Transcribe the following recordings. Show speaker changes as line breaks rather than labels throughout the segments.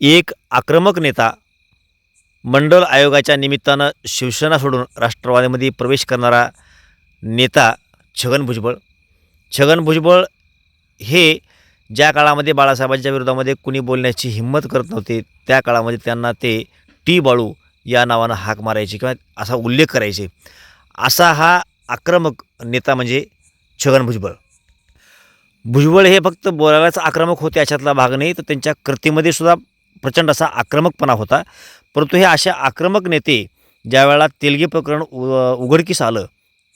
एक आक्रमक नेता मंडल आयोगाच्या निमित्तानं शिवसेना सोडून राष्ट्रवादीमध्ये प्रवेश करणारा नेता छगन भुजबळ. छगन भुजबळ हे ज्या काळामध्ये बाळासाहेबांच्या विरोधामध्ये कुणी बोलण्याची हिंमत करत नव्हते, त्या काळामध्ये त्यांना ते टी बाळू या नावानं हाक मारायचे किंवा असा उल्लेख करायचे. असा हा आक्रमक नेता म्हणजे छगन भुजबळ. भुजबळ हे फक्त बोलायलाच आक्रमक होते अशातला भाग नाही, तर त्यांच्या कृतीमध्ये सुद्धा प्रचंड असा आक्रमकपणा होता. परंतु हे असे आक्रमक नेते ज्यावेळेला तेलगी प्रकरण उघडकीस आलं,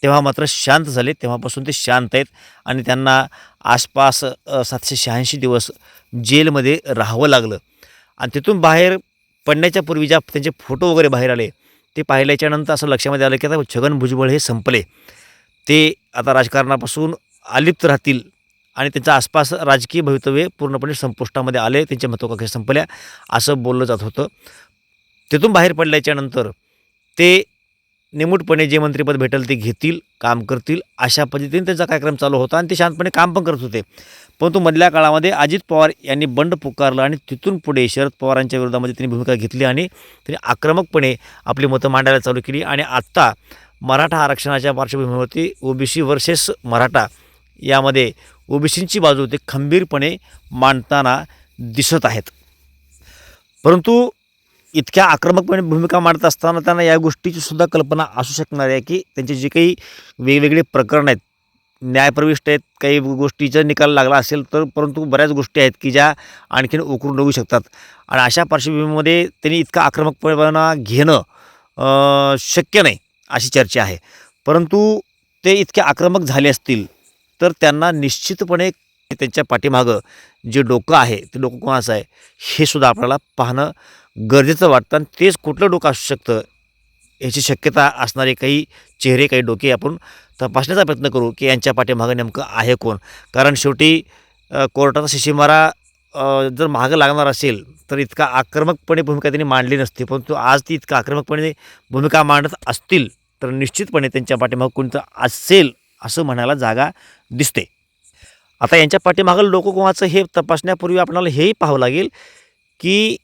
तेव्हा मात्र शांत झाले. तेव्हापासून ते शांत आहेत आणि त्यांना आसपास 786 दिवस जेलमध्ये राहावं लागलं. आणि तिथून बाहेर पडण्याच्या पूर्वी ज्या त्यांचे फोटो वगैरे बाहेर आले, ते पाहिल्याच्यानंतर असं लक्षामध्ये आलं की आता छगन भुजबळ हे संपले. ते आता राजकारणापासून अलिप्त राहतील आणि त्यांच्या आसपास राजकीय भवितव्य पूर्णपणे संपुष्टामध्ये आले, त्यांच्या महत्त्वाकांक्षा संपल्या असं बोललं जात होतं. तिथून बाहेर पडल्याच्यानंतर ते निमूटपणे जे मंत्रिपद भेटेल ते घेतील, काम करतील अशा पद्धतीने त्यांचा कार्यक्रम चालू होता आणि ते शांतपणे काम पण करत होते. परंतु मधल्या काळामध्ये अजित पवार यांनी बंड पुकारलं आणि तिथून पुढे शरद पवारांच्या विरोधामध्ये त्यांनी भूमिका घेतली आणि त्यांनी आक्रमकपणे आपली मतं मांडायला चालू केली. आणि आत्ता मराठा आरक्षणाच्या पार्श्वभूमीवरती ओबीसी वर्सेस मराठा यामध्ये ओबीसींची बाजू ते खंबीरपणे मांडताना दिसत आहेत. परंतु इतक्या आक्रमकपणे भूमिका मांडत असताना त्यांना या गोष्टीची सुद्धा कल्पना असू शकणार आहे की त्यांचे जे काही वेगवेगळे प्रकरण आहेत, न्यायप्रविष्ट आहेत, काही गोष्टीचा निकाल लागला असेल तर, परंतु बऱ्याच गोष्टी आहेत की ज्या आणखीन उकरून निघू शकतात. आणि अशा पार्श्वभूमीमध्ये त्यांनी इतका आक्रमकपणा घेणं शक्य नाही अशी चर्चा आहे. परंतु ते इतके आक्रमक झाले असतील तर त्यांना निश्चितपणे त्यांच्या पाठीमागं जे डोकं आहे ते डोकं कोणाचं आहे हे सुद्धा आपल्याला पाहणं गरजेचं वाटतं. आणि तेच कुठलं डोकं असू शकतं याची शक्यता असणारे काही चेहरे, काही डोके आपण तपासण्याचा प्रयत्न करू की यांच्या पाठीमागं नेमकं आहे कोण. कारण शेवटी कोर्टाचा शिशीमारा जर मागं लागणार असेल तर इतका आक्रमकपणे भूमिका त्यांनी मांडली नसती. परंतु आज ती इतका आक्रमकपणे भूमिका मांडत असतील तर निश्चितपणे त्यांच्या पाठीमागं कोणतं असेल असं म्हणायला जागा दिसते. आता यांच्या पाठीमागं लोक कोणाचं हे तपासण्यापूर्वी आपल्याला हेही पाहावं लागेल की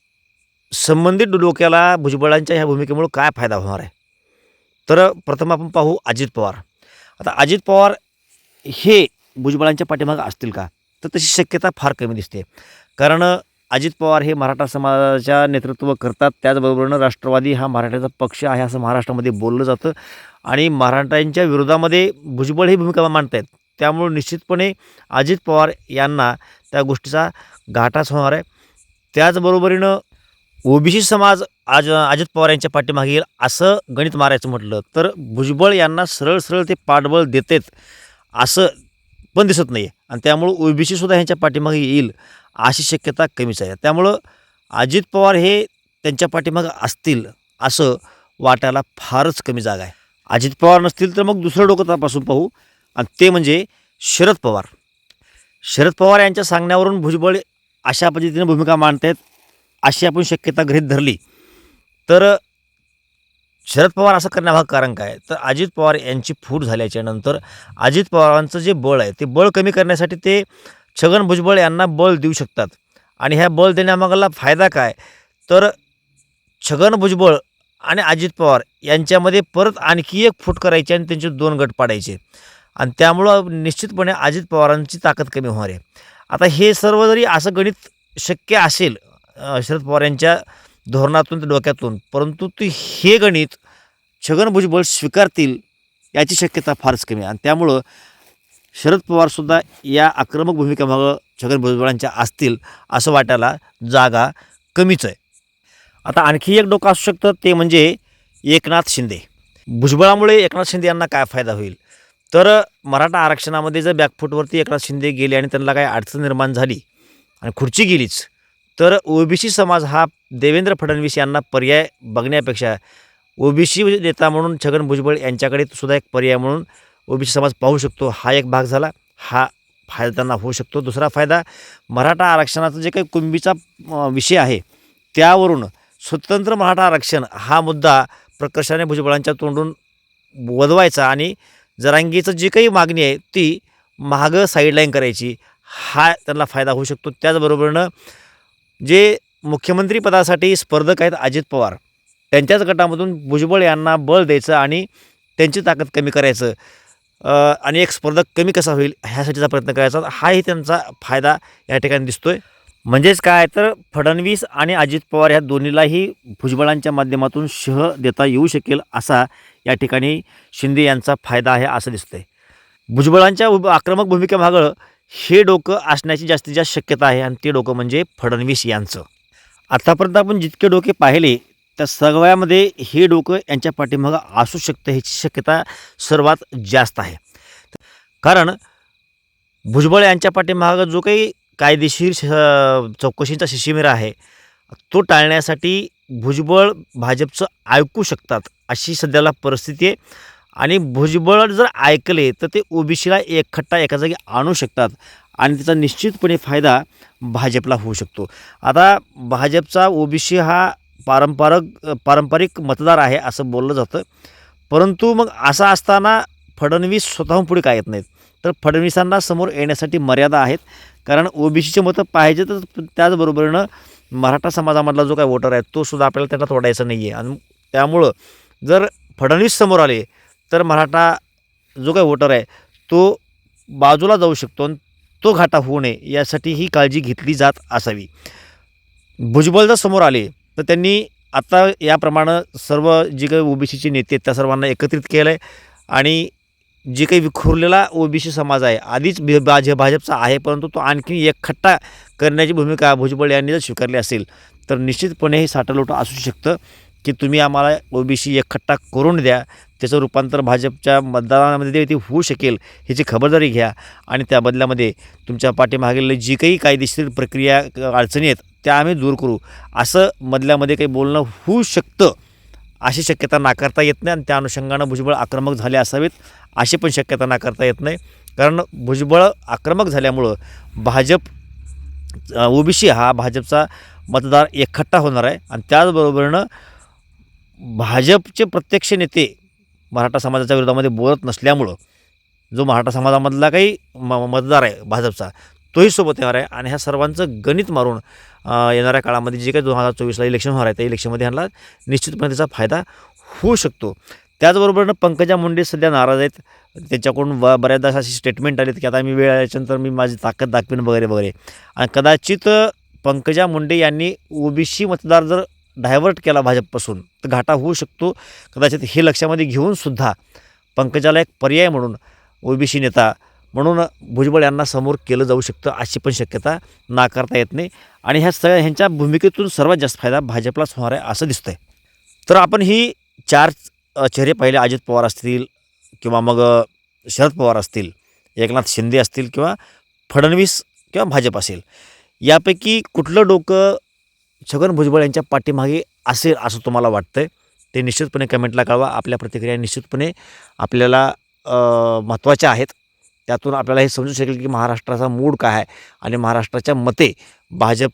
संबंधित डोक्याला भुजबळांच्या ह्या भूमिकेमुळं काय फायदा होणार आहे. तर प्रथम आपण पाहू अजित पवार. आता अजित पवार हे भुजबळांच्या पाठीमागं असतील का, तर तशी शक्यता फार कमी दिसते. कारण अजित पवार हे मराठा समाजाच्या नेतृत्व करतात. त्याचबरोबरीनं राष्ट्रवादी हा मराठ्याचा पक्ष आहे असं महाराष्ट्रामध्ये बोललं जातं आणि मराठ्यांच्या विरोधामध्ये भुजबळ ही भूमिका मांडत आहेत. त्यामुळे निश्चितपणे अजित पवार यांना त्या गोष्टीचा घाटाच होणार आहे. त्याचबरोबरीनं ओबीसी समाज आज अजित पवार यांच्या पाठीमागे येईल असं गणित मारायचं म्हटलं तर भुजबळ यांना सरळ सरळ ते पाठबळ देतेत असं पण दिसत नाही आहे. आणि त्यामुळं ओबीसीसुद्धा ह्यांच्या पाठीमागे येईल अशी शक्यता कमीच आहे. त्यामुळं अजित पवार हे त्यांच्या पाठीमागं असतील असं वाटायला फारच कमी जागा आहे. अजित पवार नसतील तर मग दुसरं डोकं तपासून पाहू आणि ते म्हणजे शरद पवार. शरद पवार यांच्या सांगण्यावरून भुजबळ अशा पद्धतीने भूमिका मांडत आहेत अशी आपण शक्यता गृहीत धरली तर शरद पवार असं करण्यामागं कारण काय, तर अजित पवार यांची फूट झाल्याच्यानंतर अजित पवारांचं जे बळ आहे ते बळ कमी करण्यासाठी ते छगन भुजबळ यांना बळ देऊ शकतात. आणि ह्या बळ देण्यामागला फायदा काय, तर छगन भुजबळ आणि अजित पवार यांच्यामध्ये परत आणखी एक फूट करायची आणि त्यांचे 2 गट पाडायचे आणि त्यामुळं निश्चितपणे अजित पवारांची ताकद कमी होणार आहे. आता हे सर्व जरी असं गणित शक्य असेल शरद पवार यांच्या धोरणातून, डोक्यातून, परंतु ते हे गणित छगन भुजबळ स्वीकारतील याची शक्यता फारच कमी आहे. आणि त्यामुळं शरद पवारसुद्धा या आक्रमक भूमिकेमागं छगन भुजबळांच्या असतील असं वाटायला जागा कमीच आहे. आता आणखी एक डोकं असू शकतं ते म्हणजे एकनाथ शिंदे. भुजबळामुळे एकनाथ शिंदे यांना काय फायदा होईल, तर मराठा आरक्षणामध्ये जर बॅकफूटवरती एकनाथ शिंदे गेले आणि त्यांना काही अडचण निर्माण झाली आणि खुर्ची गेलीच तर ओबीसी समाज हा देवेंद्र फडणवीस यांना पर्याय बघण्यापेक्षा ओबीसी नेता म्हणून छगन भुजबळ यांच्याकडे सुद्धा एक पर्याय म्हणून ओबीसी समाज पाहू शकतो. हा एक भाग झाला, हा फायदा त्यांना होऊ शकतो. दुसरा फायदा मराठा आरक्षणाचा जे काही कुणबीचा विषय आहे त्यावरून स्वतंत्र मराठा आरक्षण हा मुद्दा प्रकर्षाने भुजबळांच्या तोंडून वदवायचा आणि जरांगीचं जी काही मागणी आहे ती मागं साईडलाईन करायची, हा त्यांना फायदा होऊ शकतो. त्याचबरोबरीनं जे मुख्यमंत्रीपदासाठी स्पर्धक आहेत अजित पवार. त्यांच्याच गटामधून भुजबळ यांना बळ द्यायचं आणि त्यांची ताकद कमी करायचं, आणि एक स्पर्धक कमी कसा होईल ह्यासाठीचा प्रयत्न करायचा. हाही त्यांचा फायदा या ठिकाणी दिसतोय. म्हणजेच काय तर फडणवीस आणि अजित पवार ह्या दोन्हीलाही भुजबळांच्या माध्यमातून शह देता येऊ शकेल असा या ठिकाणी शिंदे यांचा फायदा आहे असं दिसतंय. भुजबळांच्या आक्रमक भूमिकेमागं हे डोकं असण्याची जास्तीत जास्त शक्यता आहे आणि ते डोकं म्हणजे फडणवीस यांचं. आतापर्यंत आपण जितके डोके पाहिले त्या सगळ्यामध्ये हे डोकं यांच्या पाठीमागं असू शकतं ह्याची शक्यता सर्वात जास्त आहे. कारण भुजबळ यांच्या पाठीमागं जो काही कायदेशीर चौकशींचा शिशिमेरा आहे तो टाळण्यासाठी भुजबळ भाजपचं ऐकू शकतात अशी सध्याला परिस्थिती आहे. आणि भुजबळ जर ऐकले तर ते ओबीसीला एकखट्टा एका जागी आणू शकतात आणि त्याचा निश्चितपणे फायदा भाजपला होऊ शकतो. आता भाजपचा ओबीसी हा पारंपरिक मतदार आहे असं बोललं जातं. परंतु मग असं असताना फडणवीस स्वतःहून पुढे काय येत नाहीत. तर फडणवीसांना समोर येण्यासाठी मर्यादा आहेत. कारण ओबीसीचे मतं पाहिजे तर त्याचबरोबरीनं मराठा समाजामधला जो काय वोटर आहे तो सुद्धा आपल्याला त्यांना तोडायचा नाही आहे. आणि त्यामुळं जर फडणवीस समोर आले तर मराठा जो काही वोटर आहे तो बाजूला जाऊ शकतो आणि तो घाटा होऊ नये यासाठी ही काळजी घेतली जात असावी. भुजबळ जर समोर आले तर त्यांनी आता याप्रमाणे सर्व जी काही ओबीसीचे नेते आहेत त्या सर्वांना एकत्रित केलं आहे आणि जे काही विखुरलेला ओबीसी समाज आहे आधीच भाजपचा आहे परंतु तो आणखी एकखट्टा करण्याची भूमिका भुजबळ यांनी जर स्वीकारली असेल तर निश्चितपणे हे साठालोटं असू शकतं की तुम्ही आम्हाला ओबीसी एकखट्टा करून द्या, त्याचं रूपांतर भाजपच्या मतदारामध्ये ते होऊ शकेल ह्याची खबरदारी घ्या आणि त्या बदल्यामध्ये तुमच्या पाठीमागील जी काही कायदेशीर प्रक्रिया अडचणी आहेत त्या आम्ही दूर करू असं मधल्यामध्ये काही बोलणं होऊ शकतं. अशी शक्यता नाकारता येत नाही आणि त्या अनुषंगानं भुजबळ आक्रमक झाले असावेत अशी पण शक्यता नाकारता येत नाही. कारण भुजबळ आक्रमक झाल्यामुळं ओबीसी हा भाजपचा मतदार एकखट्टा होणार आहे आणि त्याचबरोबरीनं भाजपचे प्रत्यक्ष नेते मराठा समाजाच्या विरोधामध्ये बोलत नसल्यामुळं जो मराठा समाजामधला काही मतदार आहे भाजपचा तोही सोबत येणार आहे आणि ह्या सर्वांचं गणित मारून येणाऱ्या काळामध्ये जे काही 2024ला इलेक्शन होणार आहे त्या इलेक्शनमध्ये ह्यांना निश्चितपणे त्याचा फायदा होऊ शकतो. त्याचबरोबरनं पंकजा मुंडे सध्या नाराज आहेत. त्यांच्याकडून बऱ्याचदा अशी स्टेटमेंट आलीत की आता मी वेळ आल्याच्यानंतर मी माझी ताकद दाखवीन वगैरे वगैरे. आणि कदाचित पंकजा मुंडे यांनी ओबीसी मतदार जर डायव्हर्ट केला भाजपपासून तर घाटा होऊ शकतो. कदाचित हे लक्षामध्ये घेऊनसुद्धा पंकजाला एक पर्याय म्हणून ओबीसी नेता म्हणून भुजबळ यांना समोर केलं जाऊ शकतं अशी पण शक्यता नाकारता येत नाही. आणि ह्यांच्या भूमिकेतून सर्वात जास्त फायदा भाजपलाच होणार आहे असं दिसतंय. तर आपण ही 4 चेहरे पाहिले, अजित पवार असतील किंवा मग शरद पवार असतील, एकनाथ शिंदे असतील किंवा फडणवीस किंवा भाजप असेल, यापैकी कुठलं डोकं छगन भुजबळ यांच्या पाठीमागे असेल असं तुम्हाला वाटतंय ते निश्चितपणे कमेंटला कळवा. आपल्या प्रतिक्रिया निश्चितपणे आपल्याला महत्त्वाच्या आहेत. त्यातून आपल्याला हे समजू शकेल की महाराष्ट्राचा मूड काय आहे आणि महाराष्ट्राच्या मते भाजप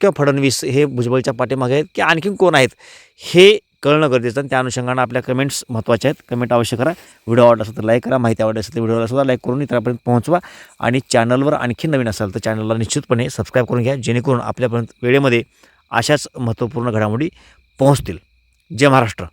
किंवा फडणवीस हे भुजबळच्या पाठीमागे आहेत की आणखीन कोण आहेत हे कळणं गरजेचं. आणि त्या अनुषंगानं आपल्या कमेंट्स महत्त्वाच्या आहेत. कमेंट अवश्य करा. व्हिडिओ आवडला असेल तर लाईक करा, माहिती आवडली असेल तर व्हिडिओला सुद्धा लाईक करून इतरांपर्यंत पोहोचवा. आणि चॅनलवर आणखी नवीन असाल तर चॅनलला निश्चितपणे सबस्क्राईब करून घ्या जेणेकरून आपल्यापर्यंत वेळेमध्ये अशाच महत्त्वपूर्ण घडामोडी पोहोचतील. जय महाराष्ट्र.